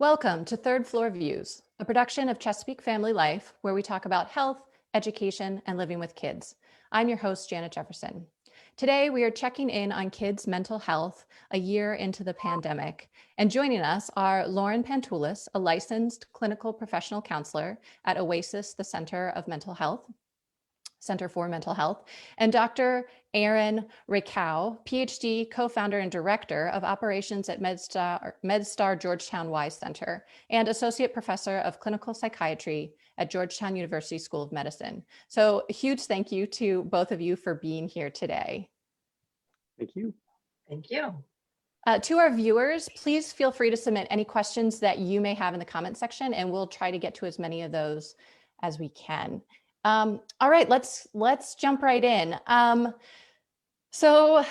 Welcome to Third Floor Views, a production of Chesapeake Family Life, where we talk about health, education, and living with kids. I'm your host, Janet Jefferson. Today, we are checking in on kids' mental health a year into the pandemic. And joining us are Lauren Pantoulis, a licensed clinical professional counselor at Oasis, the Center for Mental Health, and Dr. Aaron Rakow, PhD, co-founder and director of operations at MedStar Georgetown WISE Center, and associate professor of clinical psychiatry at Georgetown University School of Medicine. So a huge thank you to both of you for being here today. Thank you. Thank you. To our viewers, please feel free to submit any questions that you may have in the comment section, and we'll try to get to as many of those as we can. All right, let's jump right in. So,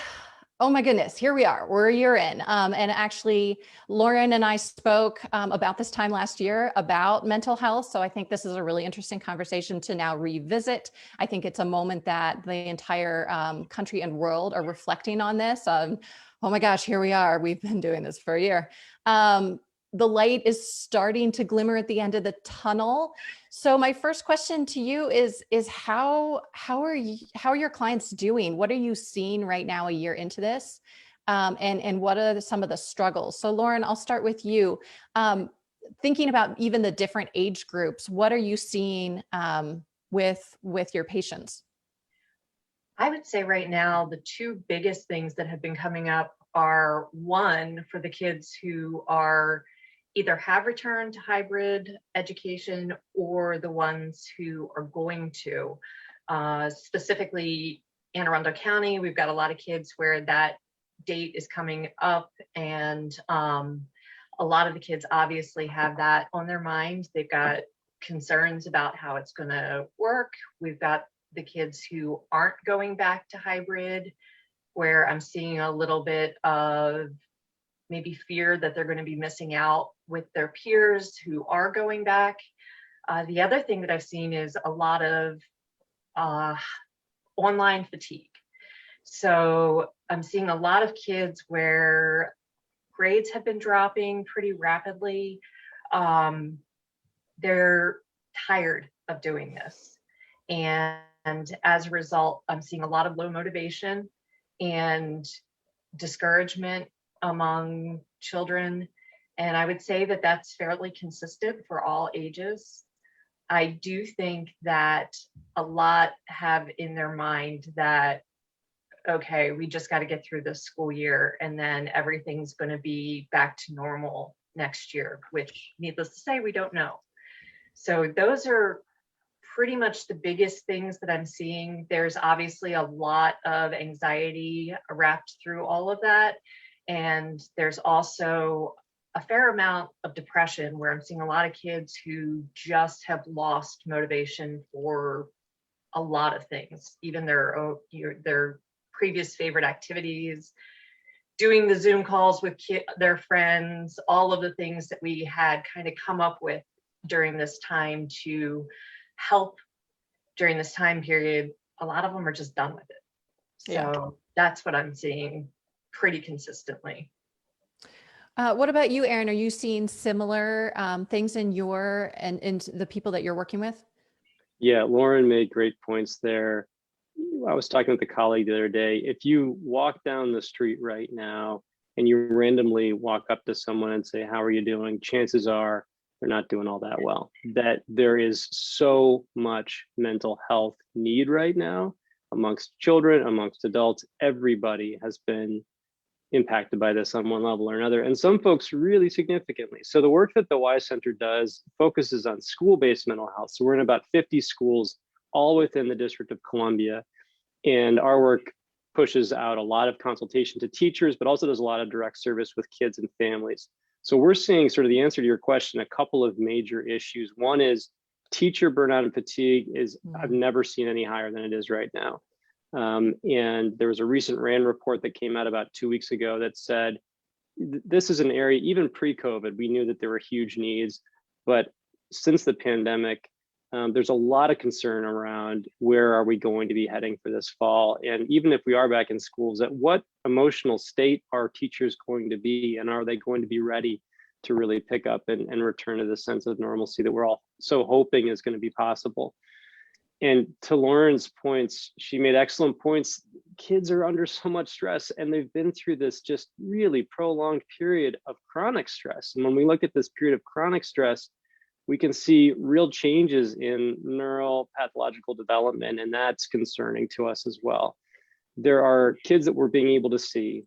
oh my goodness, here we are, we're a year in. And actually, Lauren and I spoke about this time last year about mental health. So I think this is a really interesting conversation to now revisit. I think it's a moment that the entire country and world are reflecting on this. Oh my gosh, here we are, we've been doing this for a year. The light is starting to glimmer at the end of the tunnel. So my first question to you is how are your clients doing? What are you seeing right now a year into this? And what are some of the struggles? So Lauren, I'll start with you. Thinking about even the different age groups, what are you seeing with your patients? I would say right now, the two biggest things that have been coming up are, one, for the kids who are either have returned to hybrid education or the ones who are going to. Specifically, Anne Arundel County, we've got a lot of kids where that date is coming up, and a lot of the kids obviously have that on their mind. They've got concerns about how it's going to work. We've got the kids who aren't going back to hybrid, where I'm seeing a little bit of maybe fear that they're going to be missing out with their peers who are going back. The other thing that I've seen is a lot of online fatigue. So I'm seeing a lot of kids where grades have been dropping pretty rapidly. They're tired of doing this. And as a result, I'm seeing a lot of low motivation and discouragement among children. And I would say that that's fairly consistent for all ages. I do think that a lot have in their mind that, okay, we just got to get through this school year and then everything's going to be back to normal next year, which, needless to say, we don't know. So those are pretty much the biggest things that I'm seeing. There's obviously a lot of anxiety wrapped through all of that. And there's also a fair amount of depression, where I'm seeing a lot of kids who just have lost motivation for a lot of things, even their previous favorite activities, doing the Zoom calls with their friends, all of the things that we had kind of come up with during this time to help during this time period. A lot of them are just done with it. So that's what I'm seeing pretty consistently. What about you, Aaron? Are you seeing similar things in the people that you're working with? Yeah, Lauren made great points there. I was talking with a colleague the other day. If you walk down the street right now and you randomly walk up to someone and say, "How are you doing?" chances are they're not doing all that well. That there is so much mental health need right now amongst children, amongst adults. Everybody has been impacted by this on one level or another, and some folks really significantly. So the work that the WISE Center does focuses on school-based mental health. So we're in about 50 schools, all within the District of Columbia, and our work pushes out a lot of consultation to teachers, but also does a lot of direct service with kids and families. So we're seeing, sort of the answer to your question, a couple of major issues. One is teacher burnout and fatigue is, I've never seen any higher than it is right now. And there was a recent RAND report that came out about 2 weeks ago that said, this is an area, even pre-COVID, we knew that there were huge needs, but since the pandemic, there's a lot of concern around where are we going to be heading for this fall. And even if we are back in schools, at what emotional state are teachers going to be, and are they going to be ready to really pick up and return to the sense of normalcy that we're all so hoping is going to be possible. And to Lauren's points, she made excellent points. Kids are under so much stress, and they've been through this just really prolonged period of chronic stress. And when we look at this period of chronic stress, we can see real changes in neural pathological development, and that's concerning to us as well. There are kids that we're being able to see,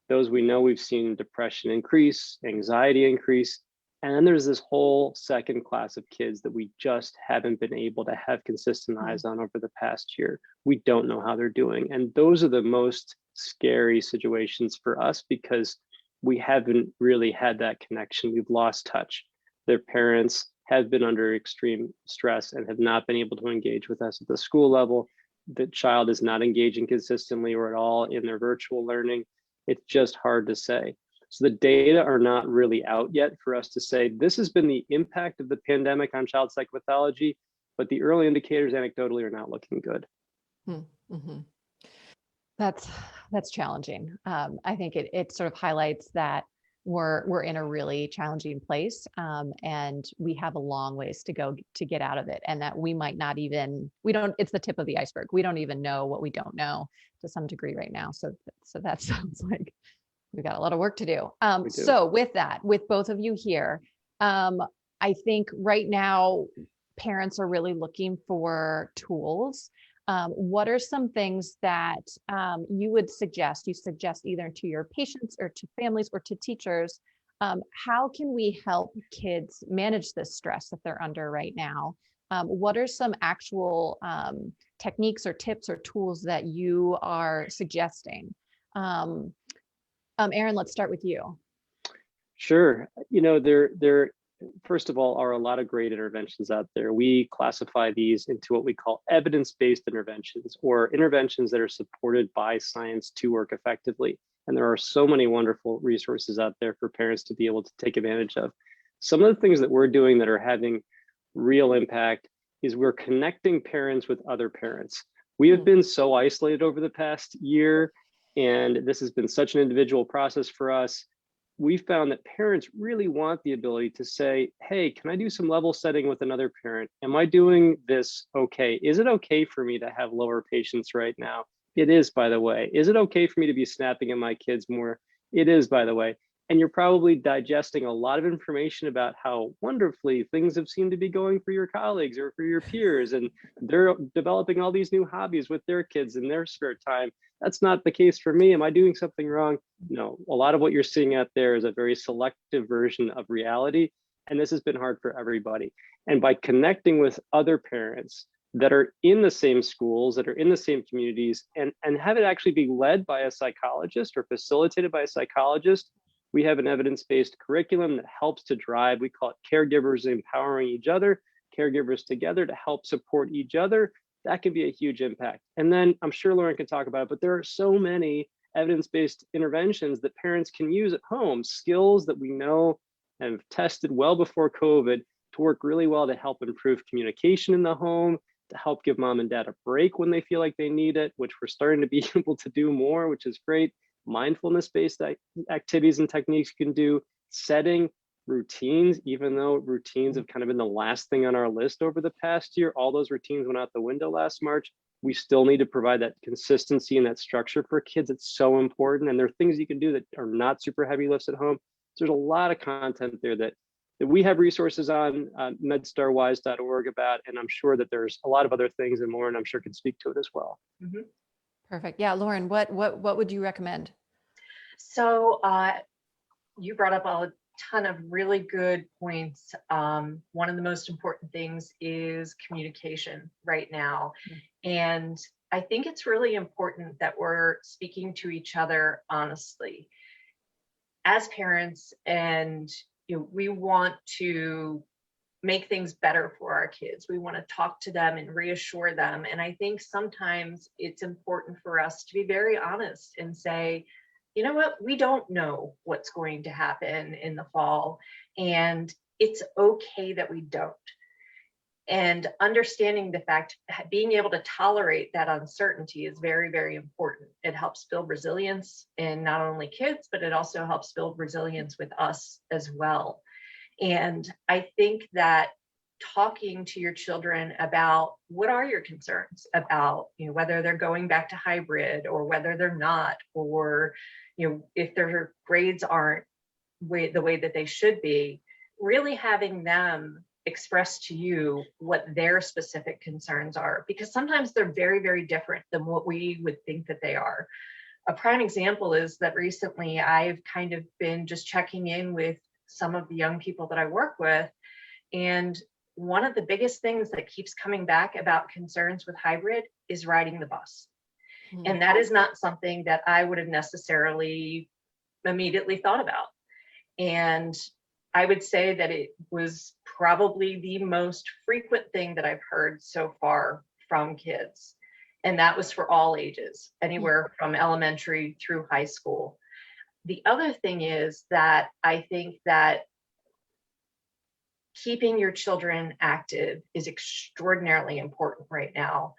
those we know we've seen depression increase, anxiety increase, and then there's this whole second class of kids that we just haven't been able to have consistent eyes on over the past year. We don't know how they're doing. And those are the most scary situations for us because we haven't really had that connection. We've lost touch. Their parents have been under extreme stress and have not been able to engage with us at the school level. The child is not engaging consistently or at all in their virtual learning. It's just hard to say. So the data are not really out yet for us to say, this has been the impact of the pandemic on child psychopathology, but the early indicators anecdotally are not looking good. Mm-hmm. That's challenging. I think it sort of highlights that we're in a really challenging place, and we have a long ways to go to get out of it, and that we might not even, it's the tip of the iceberg. We don't even know what we don't know to some degree right now. So that sounds like we've got a lot of work to do. So with that, with both of you here, I think right now parents are really looking for tools. What are some things that you would suggest? You suggest either to your patients or to families or to teachers. How can we help kids manage this stress that they're under right now? What are some actual techniques or tips or tools that you are suggesting? Aaron, let's start with you. Sure. You know, there first of all are a lot of great interventions out there. We classify these into what we call evidence-based interventions, or interventions that are supported by science to work effectively. And there are so many wonderful resources out there for parents to be able to take advantage of. Some of the things that we're doing that are having real impact is we're connecting parents with other parents. We have been so isolated over the past year, and this has been such an individual process for us. We found that parents really want the ability to say, hey, can I do some level setting with another parent? Am I doing this okay? Is it okay for me to have lower patience right now? It is, by the way. Is it okay for me to be snapping at my kids more? It is, by the way. And you're probably digesting a lot of information about how wonderfully things have seemed to be going for your colleagues or for your peers, and they're developing all these new hobbies with their kids in their spare time. That's not the case for me. Am I doing something wrong? No, a lot of what you're seeing out there is a very selective version of reality, and this has been hard for everybody. And by connecting with other parents that are in the same schools, that are in the same communities, and have it actually be led by a psychologist or facilitated by a psychologist, we have an evidence-based curriculum that helps to drive, we call it caregivers empowering each other, caregivers together to help support each other. That can be a huge impact. And then I'm sure Lauren can talk about it, but there are so many evidence-based interventions that parents can use at home, skills that we know and have tested well before COVID to work really well to help improve communication in the home, to help give mom and dad a break when they feel like they need it, which we're starting to be able to do more, which is great. Mindfulness-based activities and techniques you can do, setting routines, even though routines have kind of been the last thing on our list over the past year. All those routines went out the window last March. We still need to provide that consistency and that structure for kids. It's so important. And there are things you can do that are not super heavy lifts at home. So there's a lot of content there that we have resources on medstarwise.org about, and I'm sure that there's a lot of other things, and Lauren, I'm sure, can speak to it as well. Mm-hmm. Perfect. Yeah, Lauren, what would you recommend? So you brought up a ton of really good points. One of the most important things is communication right now. And I think it's really important that we're speaking to each other honestly. As parents, and we want to make things better for our kids. We want to talk to them and reassure them. And I think sometimes it's important for us to be very honest and say, you know what, we don't know what's going to happen in the fall, and it's okay that we don't. And understanding the fact, being able to tolerate that uncertainty is very, very important. It helps build resilience in not only kids, but it also helps build resilience with us as well. And I think that talking to your children about what are your concerns about, whether they're going back to hybrid or whether they're not, or, if their grades aren't the way that they should be, really having them express to you what their specific concerns are, because sometimes they're very, very different than what we would think that they are. A prime example is that recently I've kind of been just checking in with some of the young people that I work with. And one of the biggest things that keeps coming back about concerns with hybrid is riding the bus. And that is not something that I would have necessarily immediately thought about. And I would say that it was probably the most frequent thing that I've heard so far from kids. And that was for all ages, anywhere from elementary through high school. The other thing is that I think that keeping your children active is extraordinarily important right now.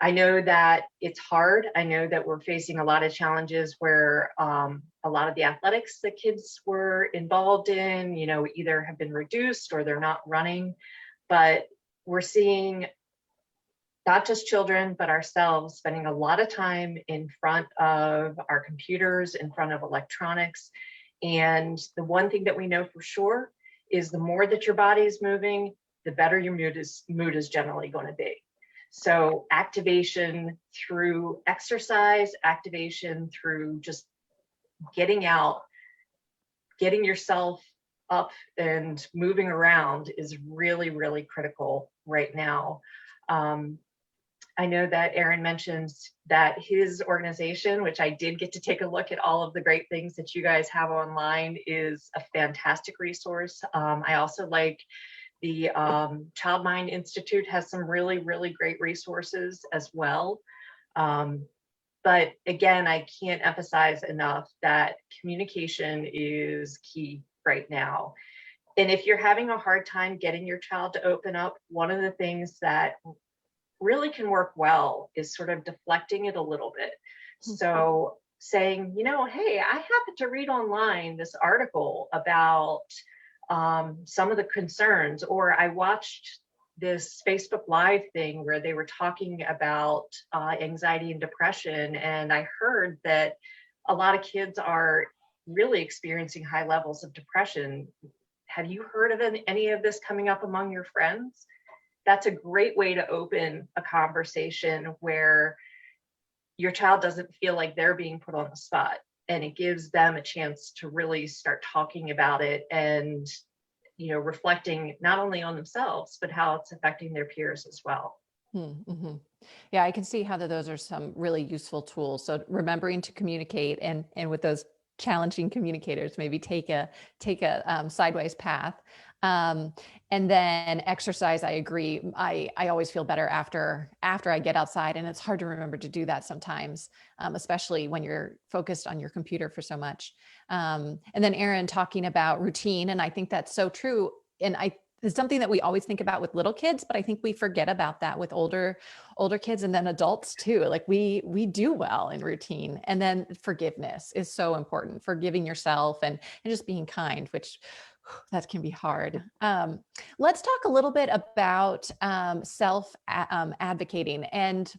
I know that it's hard. I know that we're facing a lot of challenges where a lot of the athletics that kids were involved in, either have been reduced or they're not running. But we're seeing not just children, but ourselves spending a lot of time in front of our computers, in front of electronics. And the one thing that we know for sure is the more that your body is moving, the better your mood is generally going to be. So activation through exercise, activation through just getting out, getting yourself up and moving around is really, really critical right now. I know that Aaron mentions that his organization, which I did get to take a look at all of the great things that you guys have online, is a fantastic resource. I also like the Child Mind Institute has some really, really great resources as well. But again, I can't emphasize enough that communication is key right now. And if you're having a hard time getting your child to open up, one of the things that really can work well is sort of deflecting it a little bit. So saying, hey, I happened to read online this article about some of the concerns, or I watched this Facebook Live thing where they were talking about anxiety and depression, and I heard that a lot of kids are really experiencing high levels of depression. Have you heard of any of this coming up among your friends? That's a great way to open a conversation where your child doesn't feel like they're being put on the spot, and it gives them a chance to really start talking about it and reflecting not only on themselves, but how it's affecting their peers as well. Mm-hmm. Yeah, I can see how those are some really useful tools. So remembering to communicate and with those challenging communicators, maybe take a sideways path. And then exercise, I agree. I always feel better after I get outside, and it's hard to remember to do that sometimes, especially when you're focused on your computer for so much. And then Aaron talking about routine, and I think that's so true. And it's something that we always think about with little kids, but I think we forget about that with older kids and then adults too. Like we do well in routine. And then forgiveness is so important, forgiving yourself and just being kind, which that can be hard. Let's talk a little bit about self-advocating. And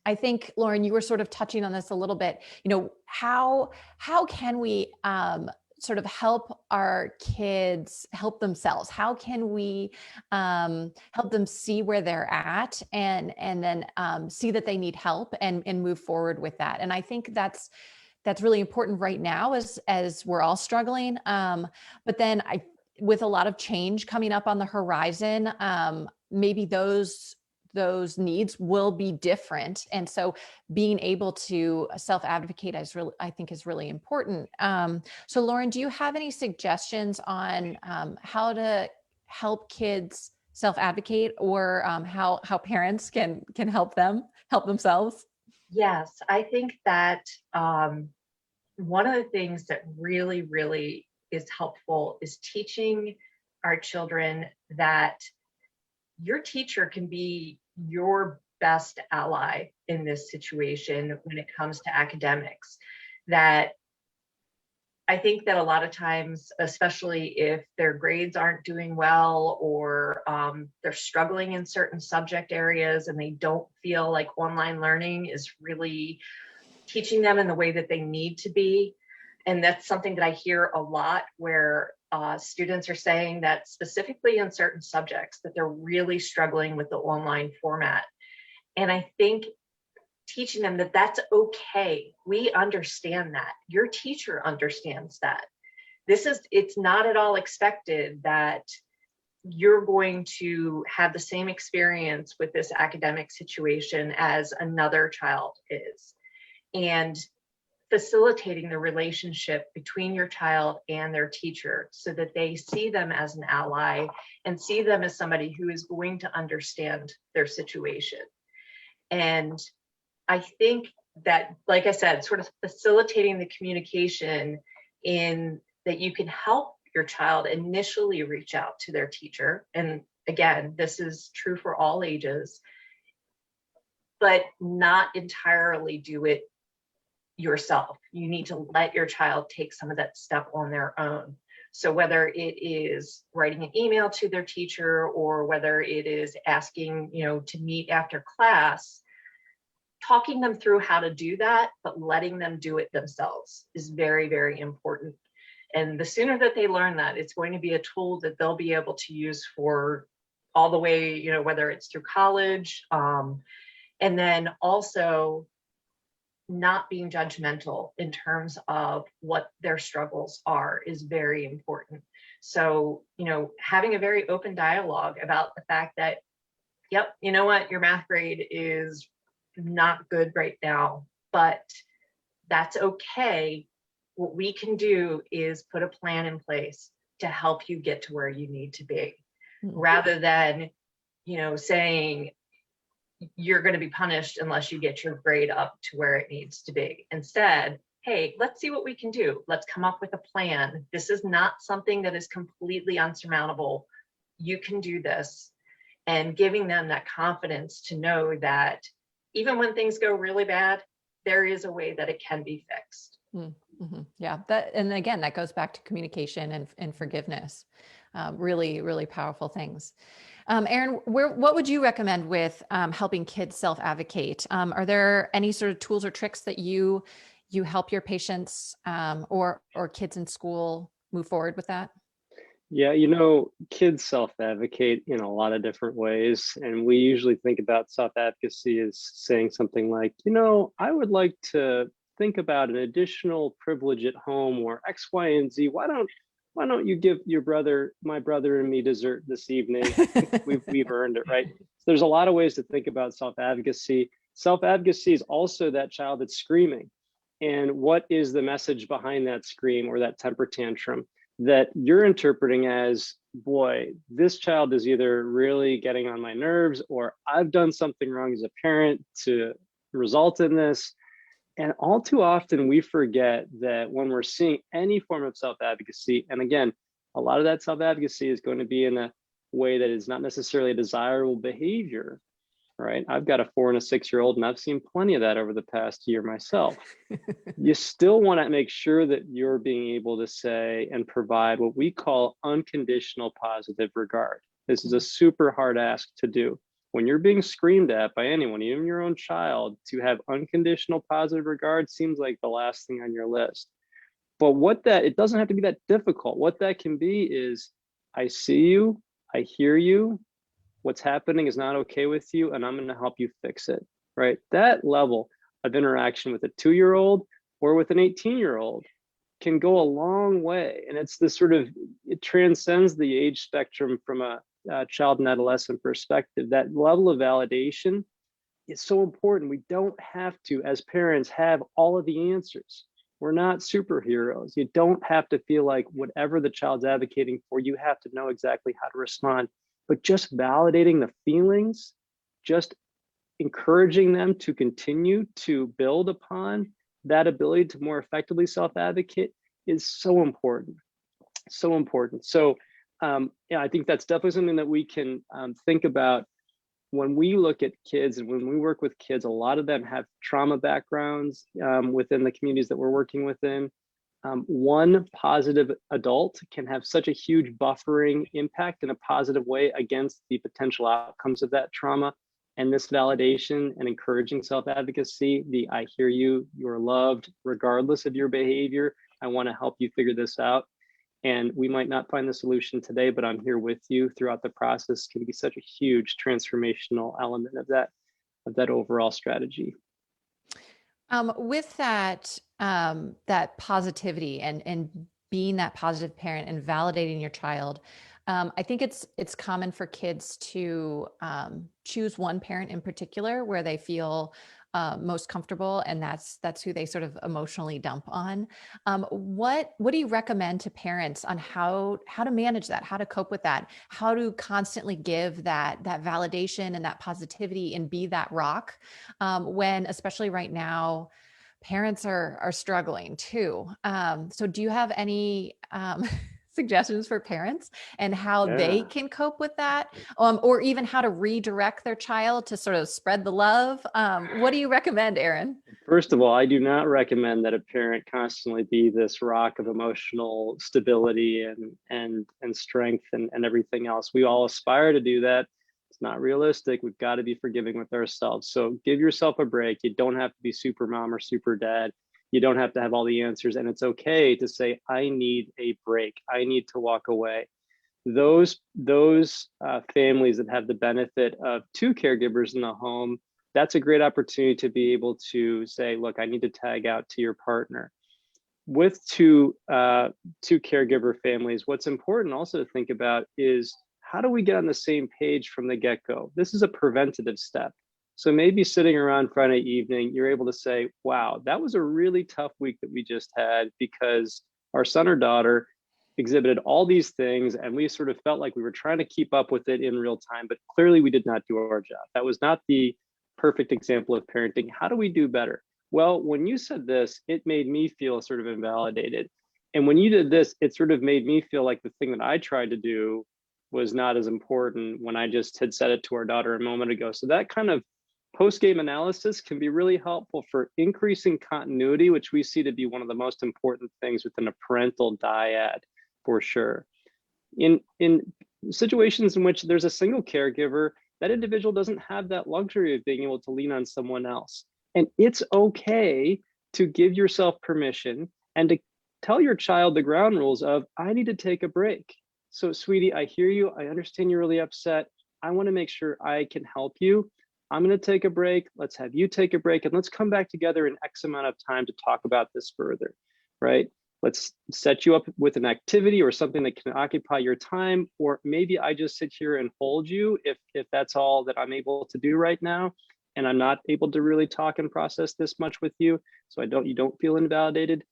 I think, Lauren, you were sort of touching on this a little bit. How can we sort of help our kids help themselves? How can we help them see where they're at and then see that they need help and move forward with that? And I think that's really important right now as we're all struggling. But then with a lot of change coming up on the horizon, maybe those needs will be different. And so being able to self-advocate I think is really important. So Lauren, do you have any suggestions on how to help kids self-advocate, or how parents can help themselves? Yes, I think that one of the things that really, really is helpful is teaching our children that your teacher can be your best ally in this situation when it comes to academics. That I think that a lot of times, especially if their grades aren't doing well, or they're struggling in certain subject areas and they don't feel like online learning is really teaching them in the way that they need to be. And that's something that I hear a lot, where students are saying that specifically in certain subjects that they're really struggling with the online format. And I think teaching them that that's okay. We understand that. Your teacher understands that. It's not at all expected that you're going to have the same experience with this academic situation as another child is. And facilitating the relationship between your child and their teacher so that they see them as an ally and see them as somebody who is going to understand their situation. And I think that, like I said, sort of facilitating the communication in that you can help your child initially reach out to their teacher. And again, this is true for all ages, but not entirely do it yourself. You need to let your child take some of that step on their own. So whether it is writing an email to their teacher, or whether it is asking, to meet after class, talking them through how to do that, but letting them do it themselves is very, very important. And the sooner that they learn that, it's going to be a tool that they'll be able to use for all the way, whether it's through college, and then also not being judgmental in terms of what their struggles are is very important. So, having a very open dialogue about the fact that, yep, you know what, your math grade is not good right now, but that's okay. What we can do is put a plan in place to help you get to where you need to be, rather than, saying, you're going to be punished unless you get your grade up to where it needs to be. Instead, hey, let's see what we can do. Let's come up with a plan. This is not something that is completely unsurmountable. You can do this. And giving them that confidence to know that even when things go really bad, there is a way that it can be fixed. Mm-hmm. Yeah. And again, that goes back to communication and forgiveness. Really, really powerful things. Erin, what would you recommend with helping kids self-advocate? Are there any sort of tools or tricks that you help your patients or kids in school move forward with that? Yeah, kids self-advocate in a lot of different ways. And we usually think about self-advocacy as saying something like, I would like to think about an additional privilege at home, or X, Y, and Z. Why don't you give my brother and me dessert this evening? I think we've earned it, right? So there's a lot of ways to think about self-advocacy. Self-advocacy is also that child that's screaming. And what is the message behind that scream or that temper tantrum that you're interpreting as, boy, this child is either really getting on my nerves, or I've done something wrong as a parent to result in this. And all too often we forget that when we're seeing any form of self-advocacy, and again, a lot of that self-advocacy is going to be in a way that is not necessarily a desirable behavior, right? I've got a 4 and a 6-year-old, and I've seen plenty of that over the past year myself. You still want to make sure that you're being able to say and provide what we call unconditional positive regard. This is a super hard ask to do. When you're being screamed at by anyone, even your own child, to have unconditional positive regard seems like the last thing on your list. But it doesn't have to be that difficult. What that can be is, I see you, I hear you, what's happening is not okay with you, and I'm going to help you fix it, right? That level of interaction with a 2-year-old or with an 18-year-old can go a long way. And it's this it transcends the age spectrum from a child and adolescent perspective. That level of validation is so important. We don't have to, as parents, have all of the answers. We're not superheroes. You don't have to feel like whatever the child's advocating for, you have to know exactly how to respond. But just validating the feelings, just encouraging them to continue to build upon that ability to more effectively self-advocate is so important. So important. So yeah, I think that's definitely something that we can think about when we look at kids and when we work with kids. A lot of them have trauma backgrounds within the communities that we're working within. One positive adult can have such a huge buffering impact in a positive way against the potential outcomes of that trauma. And this validation and encouraging self-advocacy, the I hear you, you're loved, regardless of your behavior. I want to help you figure this out. And we might not find the solution today, but I'm here with you throughout the process, can be such a huge transformational element of that overall strategy. With that, that positivity and being that positive parent and validating your child, I think it's common for kids to choose one parent in particular where they feel most comfortable, and that's who they sort of emotionally dump on. What do you recommend to parents on how to manage that, how to cope with that, how to constantly give that validation and that positivity and be that rock when, especially right now, parents are struggling too. So do you have any suggestions for parents and how they can cope with that, or even how to redirect their child to sort of spread the love? What do you recommend, Aaron? First of all, I do not recommend that a parent constantly be this rock of emotional stability and strength and everything else. We all aspire to do that. It's not realistic. We've got to be forgiving with ourselves. So give yourself a break. You don't have to be super mom or super dad. You don't have to have all the answers. And it's okay to say, I need a break. I need to walk away. Those families that have the benefit of two caregivers in the home, that's a great opportunity to be able to say, look, I need to tag out to your partner. With two caregiver families, what's important also to think about is, how do we get on the same page from the get-go? This is a preventative step. So maybe sitting around Friday evening, you're able to say, wow, that was a really tough week that we just had because our son or daughter exhibited all these things and we sort of felt like we were trying to keep up with it in real time, but clearly we did not do our job. That was not the perfect example of parenting. How do we do better? Well, when you said this, it made me feel sort of invalidated. And when you did this, it sort of made me feel like the thing that I tried to do was not as important when I just had said it to our daughter a moment ago. So that kind of post-game analysis can be really helpful for increasing continuity, which we see to be one of the most important things within a parental dyad, for sure. In situations in which there's a single caregiver, that individual doesn't have that luxury of being able to lean on someone else. And it's okay to give yourself permission and to tell your child the ground rules of, I need to take a break. So sweetie, I hear you. I understand you're really upset. I want to make sure I can help you. I'm going to take a break. Let's have you take a break and let's come back together in X amount of time to talk about this further, right? Let's set you up with an activity or something that can occupy your time, or maybe I just sit here and hold you if that's all that I'm able to do right now, and I'm not able to really talk and process this much with you, so you don't feel invalidated.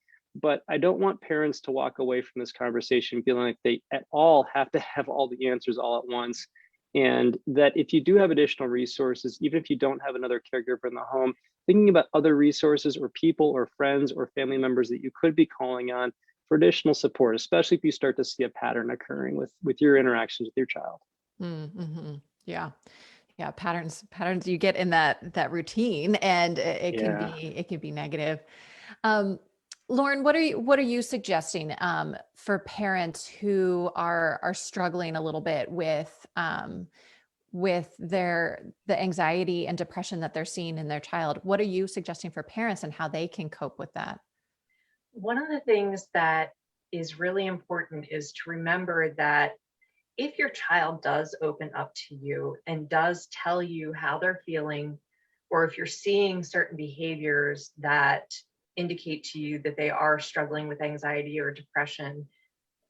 But I don't want parents to walk away from this conversation feeling like they at all have to have all the answers all at once. And that if you do have additional resources, even if you don't have another caregiver in the home, thinking about other resources or people or friends or family members that you could be calling on for additional support, especially if you start to see a pattern occurring with your interactions with your child. Mm-hmm. Yeah. Patterns you get in that routine, and it can be negative. Lauren, what are you suggesting for parents who are struggling a little bit with the anxiety and depression that they're seeing in their child? What are you suggesting for parents and how they can cope with that? One of the things that is really important is to remember that if your child does open up to you and does tell you how they're feeling, or if you're seeing certain behaviors that indicate to you that they are struggling with anxiety or depression,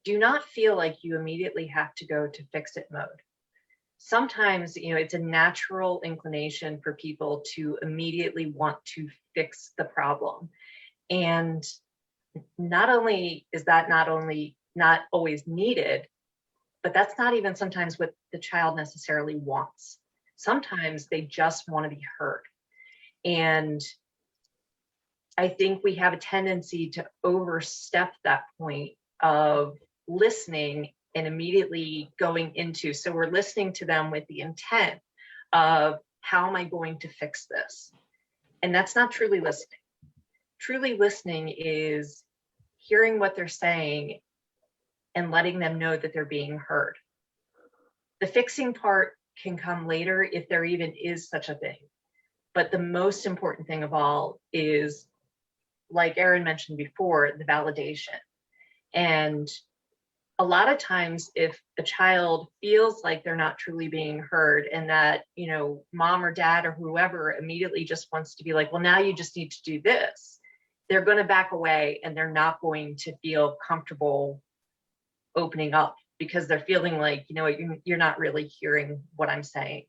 do not feel like you immediately have to go to fix it mode. Sometimes, it's a natural inclination for people to immediately want to fix the problem. And not only is that not always needed, but that's not even sometimes what the child necessarily wants. Sometimes they just want to be heard. And I think we have a tendency to overstep that point of listening and immediately going into, so we're listening to them with the intent of, how am I going to fix this? And that's not truly listening. Truly listening is hearing what they're saying and letting them know that they're being heard. The fixing part can come later if there even is such a thing. But the most important thing of all is, like Erin mentioned before, the validation. And a lot of times if a child feels like they're not truly being heard, and that, mom or dad or whoever immediately just wants to be like, well, now you just need to do this, they're going to back away and they're not going to feel comfortable opening up, because they're feeling like, you're not really hearing what I'm saying.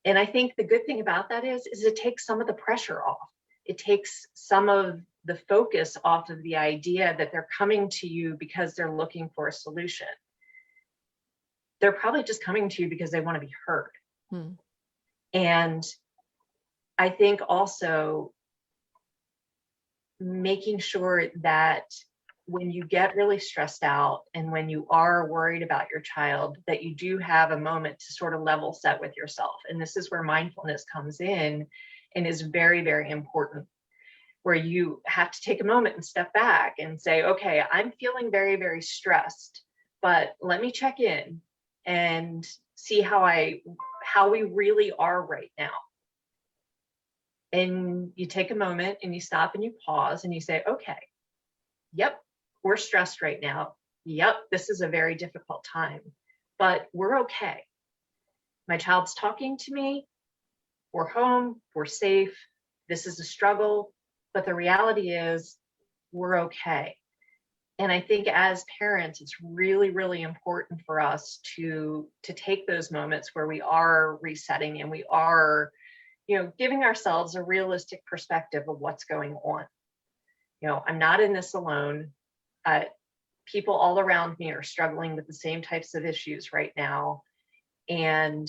And I think the good thing about that is it takes some of the pressure off. It takes some of the focus off of the idea that they're coming to you because they're looking for a solution. They're probably just coming to you because they want to be heard. And I think also making sure that when you get really stressed out and when you are worried about your child, that you do have a moment to sort of level set with yourself. And this is where mindfulness comes in and is very, very important, where you have to take a moment and step back and say, okay, I'm feeling very, very stressed, but let me check in and see how we really are right now. And you take a moment and you stop and you pause and you say, okay, yep, we're stressed right now. Yep, this is a very difficult time, but we're okay. My child's talking to me. We're home, we're safe. This is a struggle, but the reality is we're okay. And I think as parents, it's really, really important for us to take those moments where we are resetting and we are, giving ourselves a realistic perspective of what's going on. I'm not in this alone. People all around me are struggling with the same types of issues right now. And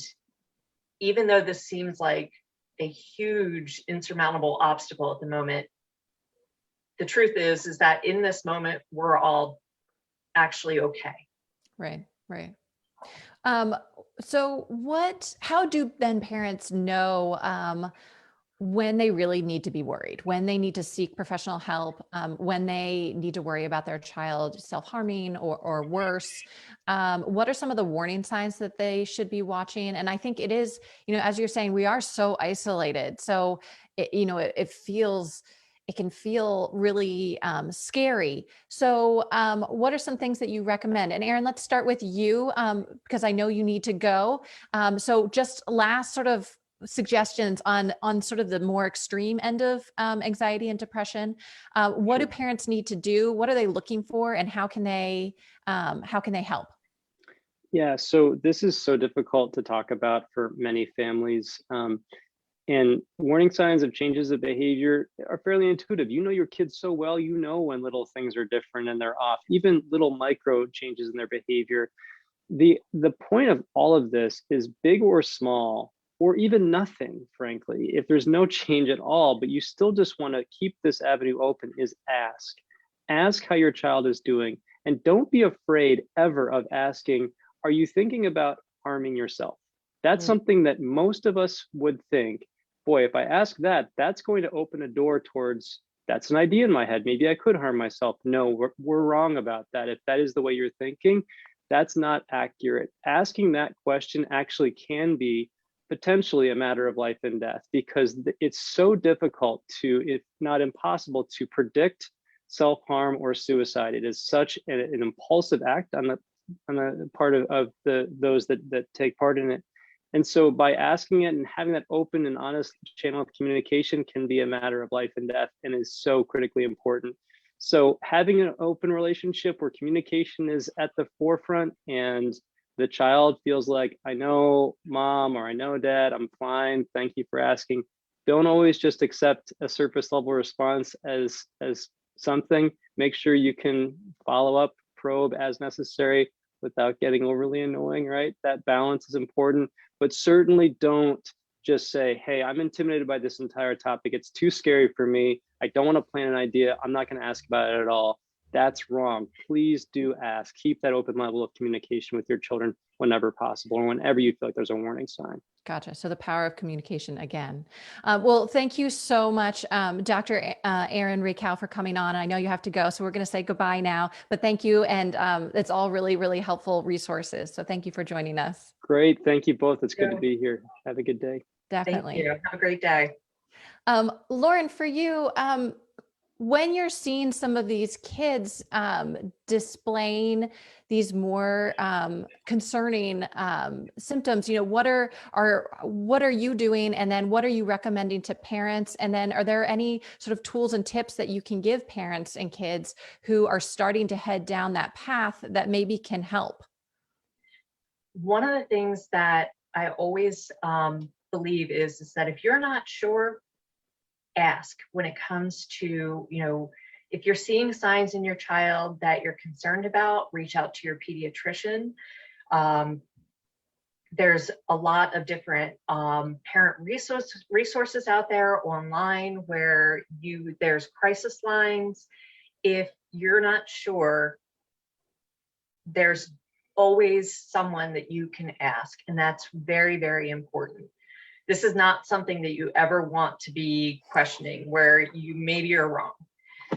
even though this seems like a huge insurmountable obstacle at the moment, the truth is that in this moment, we're all actually okay. Right. So how do then parents know when they really need to be worried, when they need to seek professional help, when they need to worry about their child self-harming or worse? What are some of the warning signs that they should be watching? And I think it is, as you're saying, we are so isolated. So, it can feel really scary. So what are some things that you recommend? And Erin, let's start with you because I know you need to go. So just last sort of suggestions on sort of the more extreme end of anxiety and depression. What do parents need to do? What are they looking for? And how can they help? Yeah, so this is so difficult to talk about for many families. And warning signs of changes of behavior are fairly intuitive. You know your kids so well, when little things are different and they're off, even little micro changes in their behavior. The point of all of this is big or small, or even nothing, frankly, if there's no change at all, but you still just want to keep this avenue open, is ask how your child is doing. And don't be afraid ever of asking, are you thinking about harming yourself? That's something that most of us would think, boy, if I ask that, that's going to open a door towards, that's an idea in my head. Maybe I could harm myself. No, we're wrong about that. If that is the way you're thinking, that's not accurate. Asking that question actually can be potentially a matter of life and death, because it's so difficult if not impossible, to predict self-harm or suicide. It is such an impulsive act on the part of those that take part in it. And so by asking it and having that open and honest channel of communication can be a matter of life and death, and is so critically important. So having an open relationship where communication is at the forefront and the child feels like, I know mom or I know dad, I'm fine, thank you for asking. Don't always just accept a surface level response as something. Make sure you can follow up, probe as necessary without getting overly annoying, right? That balance is important, but certainly don't just say, hey, I'm intimidated by this entire topic. It's too scary for me. I don't want to plan an idea. I'm not going to ask about it at all. that's wrong. Please do ask. Keep that open level of communication with your children whenever possible, or whenever you feel like there's a warning sign. Gotcha. So the power of communication again. Well, thank you so much, Dr. Aaron Rakow, for coming on. I know you have to go, so we're going to say goodbye now, but thank you. And it's all really, really helpful resources. So thank you for joining us. Great. Thank you both. It's good to be here. Have a good day. Definitely. Thank you. Have a great day. Lauren, for you, when you're seeing some of these kids displaying these more concerning symptoms, what are you doing, and then what are you recommending to parents? And then are there any sort of tools and tips that you can give parents and kids who are starting to head down that path that maybe can help? One of the things that I always believe is that if you're not sure, ask. When it comes to, if you're seeing signs in your child that you're concerned about, reach out to your pediatrician. There's a lot of different parent resources out there online where there's crisis lines. If you're not sure, there's always someone that you can ask, and that's very, very important. This is not something that you ever want to be questioning where maybe you're wrong.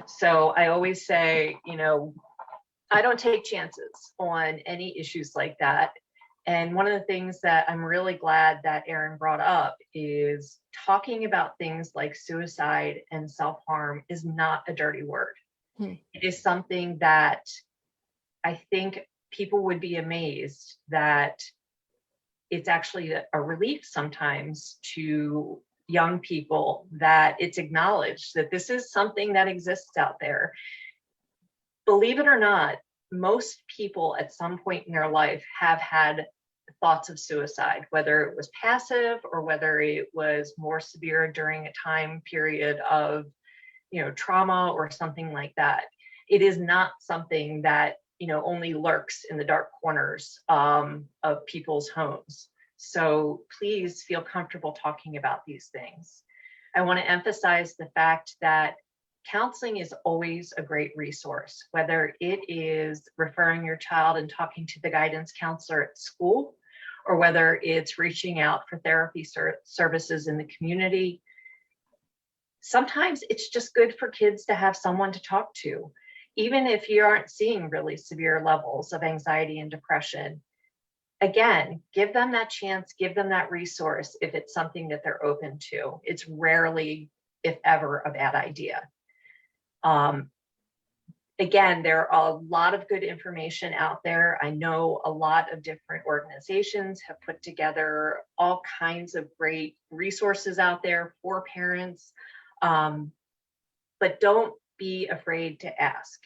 So I always say, I don't take chances on any issues like that. And one of the things that I'm really glad that Aaron brought up is talking about things like suicide and self-harm is not a dirty word. It is something that I think people would be amazed that it's actually a relief sometimes to young people that it's acknowledged that this is something that exists out there. Believe it or not, most people at some point in their life have had thoughts of suicide, whether it was passive or whether it was more severe during a time period of, trauma or something like that. It is not something that only lurks in the dark corners of people's homes. So please feel comfortable talking about these things. I want to emphasize the fact that counseling is always a great resource, whether it is referring your child and talking to the guidance counselor at school, or whether it's reaching out for therapy services in the community. Sometimes it's just good for kids to have someone to talk to. Even if you aren't seeing really severe levels of anxiety and depression, again, give them that chance, give them that resource if it's something that they're open to. It's rarely, if ever, a bad idea. Again, there are a lot of good information out there. I know a lot of different organizations have put together all kinds of great resources out there for parents, but don't be afraid to ask.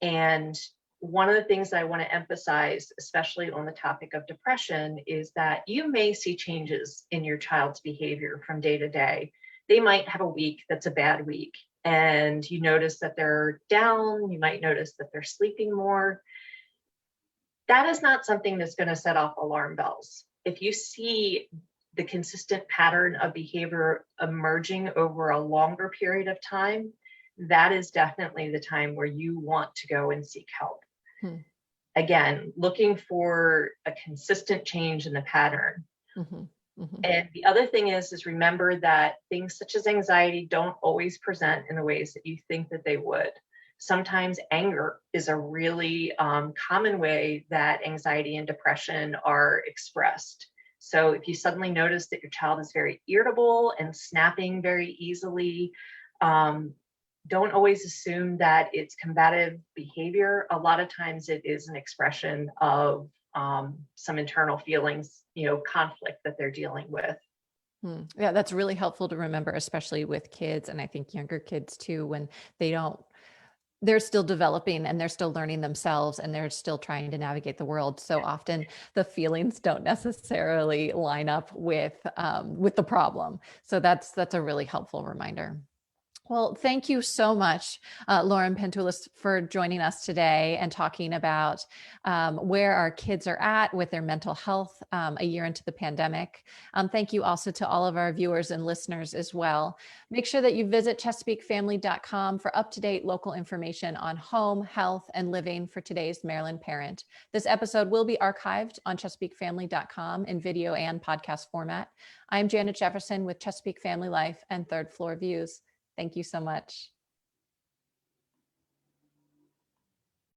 And one of the things I want to emphasize, especially on the topic of depression, is that you may see changes in your child's behavior from day to day. They might have a week that's a bad week, and you notice that they're down. You might notice that they're sleeping more. That is not something that's going to set off alarm bells. If you see the consistent pattern of behavior emerging over a longer period of time, that is definitely the time where you want to go and seek help. Again, looking for a consistent change in the pattern. And the other thing is remember that things such as anxiety don't always present in the ways that you think that they would. Sometimes anger is a really common way that anxiety and depression are expressed. So if you suddenly notice that your child is very irritable and snapping very easily, don't always assume that it's combative behavior. A lot of times it is an expression of some internal feelings, conflict that they're dealing with. Yeah, that's really helpful to remember, especially with kids. And I think younger kids too, when they're still developing and they're still learning themselves and they're still trying to navigate the world. So often the feelings don't necessarily line up with the problem. So that's a really helpful reminder. Well, thank you so much, Lauren Pantoulis, for joining us today and talking about where our kids are at with their mental health a year into the pandemic. Thank you also to all of our viewers and listeners as well. Make sure that you visit ChesapeakeFamily.com for up-to-date local information on home, health, and living for today's Maryland parent. This episode will be archived on ChesapeakeFamily.com in video and podcast format. I'm Janet Jefferson with Chesapeake Family Life and Third Floor Views. Thank you so much.